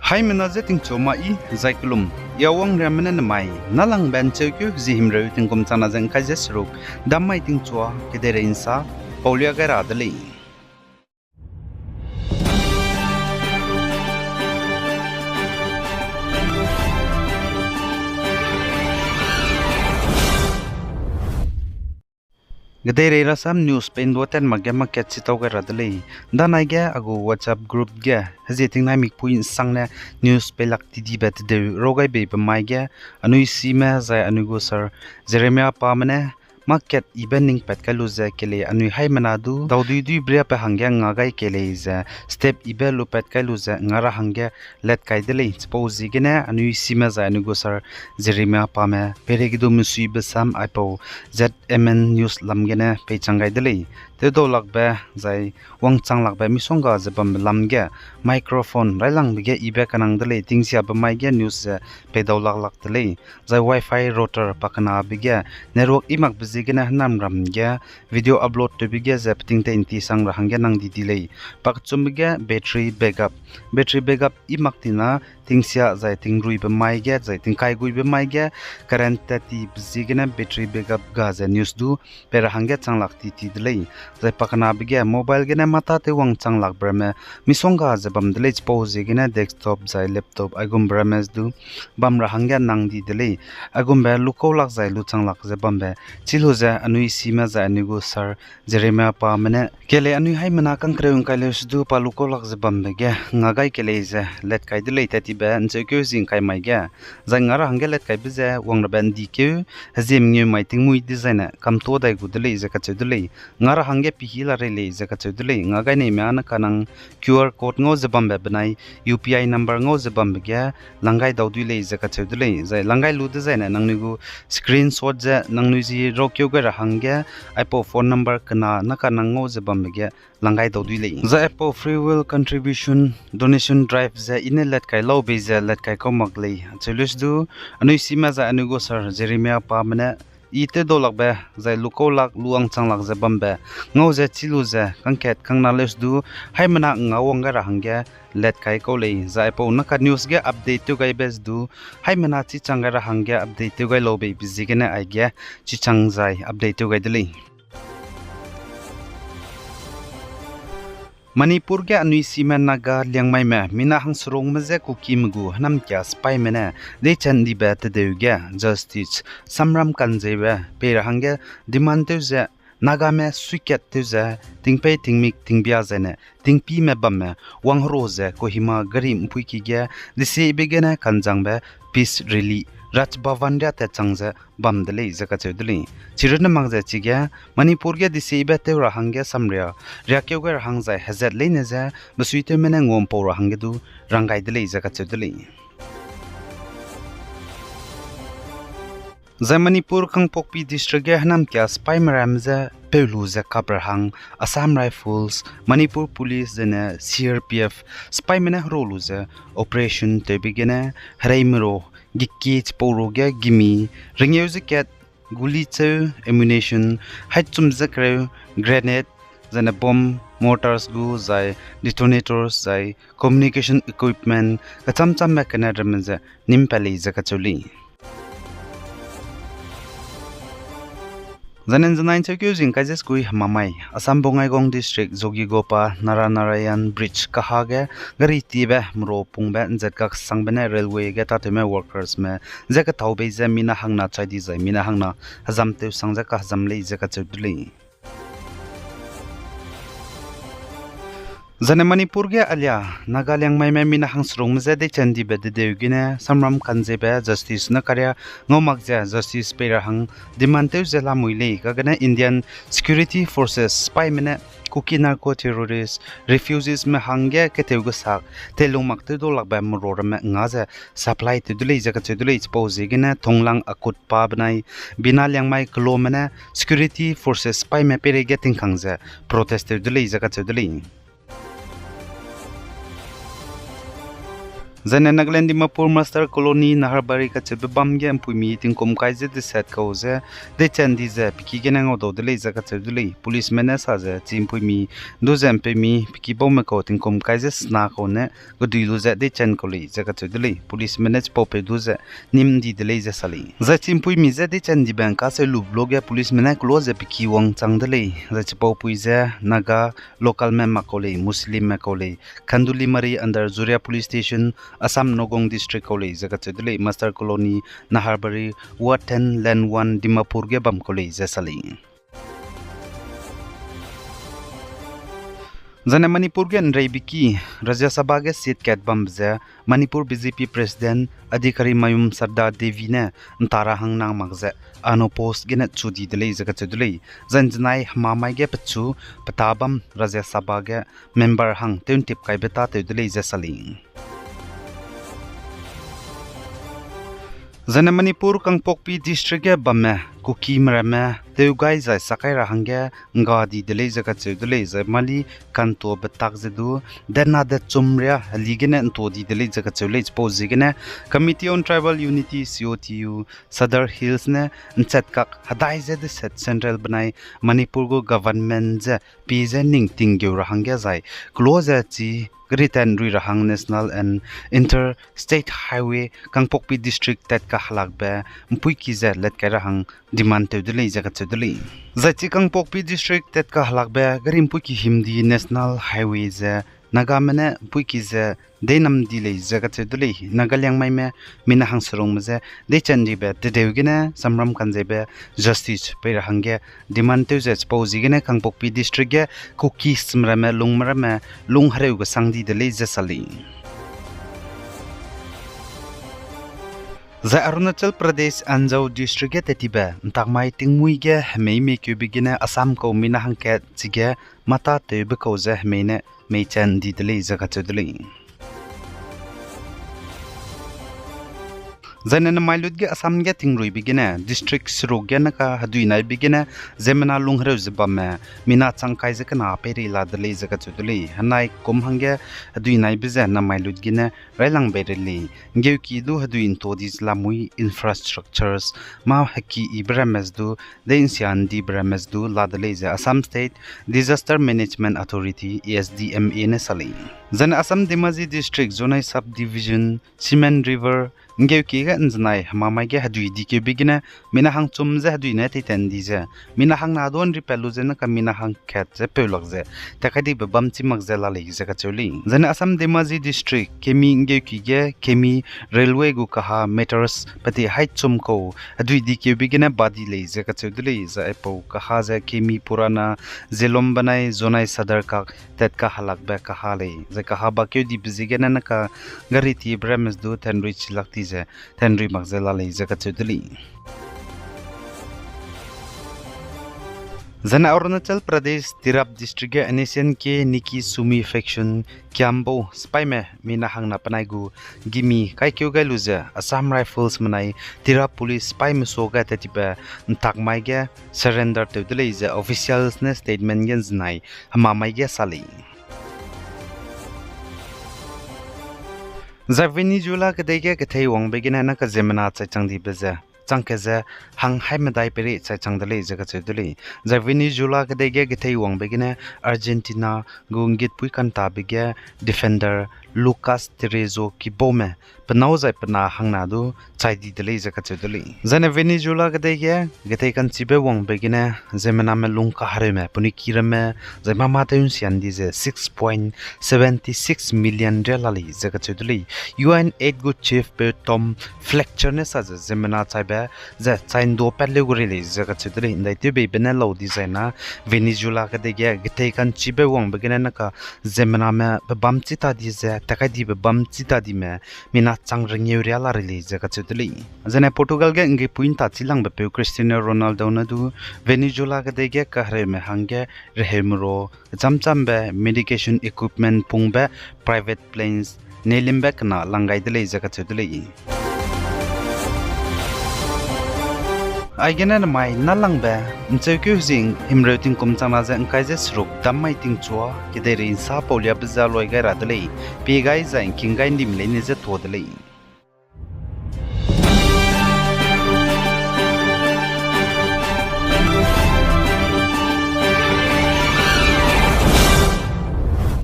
Hai menaze ting choma I zaikulum yawang ramena namai nalang ben chekyu zihimre ting kum chana jeng khajes ruk damai ting chwa kedere insa paulia gara dali Gedere rasam news pen doten magya market sitaw gara dali danai ge agu WhatsApp group ge haziting na mik puin sangne news pelak tidi bet de rogai be bamai ge anui sima zai anugo sir Jeremia pamane market evening pet kaluza kele anui hai manadu daudui dui bria pe hangya ngagai kele za step ibelu pet kaluza ngara hangya let kai dele suppose gene anui sima za anugo sir Jeremia pame peregido musui besam aipo ZMN news lamgene pe changai dele te do lakbe zai wang chang lakbe misonga zebam lamge microphone railang bige ibe kanang dele tingsia bamai ge news pe do lak dele zai wifi router pakana bige network imak zigena nam ram ge video upload to bige zapting te inti sang rahangge nang di delay pak chumbige battery backup imak tina tingsia zai tingrui be mai ge zai tingkai gui be mai ge current ti zigena battery backup ga za news du per hangge changlak ti delay zai pakana bige mobile gena mata te wang changlak brame misonga zabam delay pose gena desktop zai laptop agum brames du bam rahangge nang di delay agum be lukolak zai lu changlak zabam be chiluza anui sima za anugo sir Jeremia pa mane kele anui hai mana kang kreung kailes du paluko lak zabam ge ngagai kele za let kai dile tati ba nche kyo jing kai mai ge za ngara hangge let kai bize wang ban di ke hazim nyu mai ting mui design kam to dai gu dile za ka chudile ngara hangge pi hila re le za ka chudile ngagai ne ma na kanang QR code ngo zabam ba banai UPI number ngo zabam ge langai daudui le za ka chudile za langai lu design nang nigu screenshot za nang nu ji rokyo ga hangge ipo phone number kana naka nango zebamge langai dodui le za ipo free will contribution donation drive za ine let kai lo be za let kai komak le chulus du anui sima za anugo sir Jeremia pa mane ite dolak be za lukolak luang changlak zebambe ngo za chilu za kangket kangna les du hai mana ngawong ga hangge let kai ko le za ipo naka news ge update tu gai bes du hai mana chi changara hangge update tu gai lo be bizigena ai ge chi chang zai update tu gai dele Manipur ge anui simen naga liangmai me mina hang surong maze kuki mgu hanam kya spy mena de chandi bet deuge justice samram kanjebe pera hangge demand ze naga me suket ze tingpe tingmik tingbia zene tingpi me bamme wang roze kohima garim puiki ge dise begena kanjangbe peace rally Raj Bhavandya te changze bamdele zaka chudli chirna mangze chige Manipur ge dise bete ra hangge samria ryakyo ge hangza hazat leine za basuite mena ngom por hangge du rangai dele zaka chudli Manipur Kangpokpi district ge hanam kya spy maramza pelu za kabrahang Assam Rifles Manipur Police zena CRPF spy mena rolu za operation te begena haraimro gikit poroga gimi ringeu ket guli che ammunition haichum zakre grenade zana bomb mortars gu zai detonators zai communication equipment kacham mechanism za nimpali zakachuli Zanen zanain chekyu jing kajes kui hamamai Assam Bongaigaon district Zogigopa Naranayan bridge kahage gari tibe mro pungbe zetka sangbene railway ge tateme workers me zeka thaube ze mina hangna chaidi zai mina hangna hazam te sangja ka hazam le zeka chudli Zane Manipur ge alia Nagalyang mai mina hang srong mze de chandi be de deugine samram kanje be justice na karya ngomak ja justice pera hang dimante zela muile ka gana Indian security forces spy mine kuki narco terrorists refugees me hangge keteuga sak telungmak te dolak ba mror me ngaza supply te dulei jaka che dulei pose gina thonglang akut pa banai bina lyangmai klomena security forces spy me pere getting khangza protest te dulei jaka che dulei Zane Nagaland Dimapur Master Colony Naharbari Kachebam Gam Pumi Tinkum Kaiser the set cause de Chandize Piki Ganango de Laser Katseduli Policemen as a team Pumi Dozem Pemi Piki Bomako Tinkum Kaiser Snack on it go do lose at the Chankoli Zakatuduli Policemen as Pope Doze Nimdi the Laser Sali Zatim Pumi Zedi Chandi Bankasa Lu Bloga Policemen close a Piki Wang Changdele Zach Popuize Naga local Makole Muslim Makole Kanduli Mari under Zuria Police Station Assam Nogong District College Zakatudule Master Colony Naharbari Ward 10 Land 1 Dimapur Gebam College Zasali Zane Manipur gen Raibiki Rajya Sabha ge seat cat bamze Manipur BJP President Adhikari Mayum Sardar Devi ne Ntara hang nang magze ano post genet chudi dele zakatudule zanjnai mamai ge pachu patabam Rajya Sabha ge member hang teun tip kai beta te dele zasali Zane Manipur Kangpokpi District Bame Kuki Marame Teugai Zai Sakai Rahange Ngadi Delay Zakatsu Delay Mali Kanto Betakzedu Denada Chumria Ligene and Todi Delay Zakatsu Late Pozigene Committee on Tribal Unity COTU Sadar Hillsne and Setkak Hadaize the Set Central Banai Manipurgo Government Pizening Tingyu Rahange Zai Close Great and Rirahang National and Interstate Highway Kangpokpi District Tet Kahalakbe Mpuikize Let Karahang Demand to delay Zakatudeli. Zati Kangpokpi District Tet Kahalakbe Garimpuki Himdi National Highways Nagamene Puikize Denam delay Zakatudeli Nagalyang Maime Minahang Surumze De Chandibe De Deugene Samram Kanzebe Justice Perahange Demand to Posigene Kangpokpi District Kuki Smrame Lungmarame Lunghreug Sangdi delay Zasali The Arunachal Pradesh Anjau District Tetiba Takmai Tingmuige May make you begin Assam ko Minahangket Tige Mata Tebekose Mene Maychan Dideli Zakatudeli Zanen Mailudge Assam getting Rui begin District Suroganaka Haduina begin Zemena Lunghrez Bame Minatsang Kaizakana Peri La de Zakatudeli Hanai Kumhange Haduina Bizana Mailudgine Relang Berili Ngeuki do Haduin Todis Lamui infrastructures Ma Haki Ibremesdu the Insian Di Bremesdu La de Assam State Disaster Management Authority ESDMA Nesali Zan Assam Dimazi District Zonai Subdivision Simen River Ngeuki Nzanai Mamage Hadui Dike Bigina Minahang Chumze Haduina Titandize Minahang Nadon Repeluzena Kaminahang Cat Zepelogze Takadi Bamti Magzela Zakatuli Zan Assam Dimazi District Kemi Ngeuki Kemi Railway Gukaha Meters Pati Height Chumko Hadui Dike Bigina Badi Zakatuli Zaepo Kahaza Kemi Purana Zelombanai Zonai Sadarkak Tetka Halakbe Kahale Zakahaba Kudi Biziganaka Gariti Bremes do Tenrich Lakti Tenri Magzela Zakatudeli Zana Arunachal Pradesh Tirap District Anesian Ke Niki Sumi Faction Kiambo Spime Minahang Napanaigu Gimi Kaikyoga Luza Assam Rifles Manai Tirap Police Spime Soga Tetipa Ntakmaiga Surrender to the officials statement Genznai Hamamaiga Sali Zavini Jula Kadega Katay Wang begin and Kazemana Changdi Beza. Changkaza Hang Hamadai Peri Changdale Zakatudeli. Zavini Jula Kadega Katay Wang begin Argentina Gungit Puikanta Bega Defender Lucas Terezo Kibome Panauza Pana Hangnadu Chidi Dele Zakatudeli. Zana Venezuela Kadega Gatakan Sibe Wang begin Zemaname Lunka Hareme Punikirame Zemamata Unsiandize $6.76 million Zakatudeli. UN 8 good chief Tom Fletcherness as a Zemana Taibe that signed do Pelleguri Zakatudeli in the Tibe Benello designer Venezuela Kadega Gatakan Chibe Wang beginaka Zemaname Bamtita Dize Takadi Bamtita Dime Mina Chang Ringuria release Zakatudeli. Zene Portugal get Puinta Tilang Bepu Cristiano Ronaldo Nadu Venezuela Kadega Kahre Mehange Rehemuro Zamzambe medication equipment Pungbe private planes Nelimbek na Langai Dele Zakatudeli. Aigena na mai nalang ba mchekyu jing himreuting kumchana ja angkai je sruk dammai ting chua kideri sa polia bza loi gai radlei pe gai jain kingai nimle ne je todlei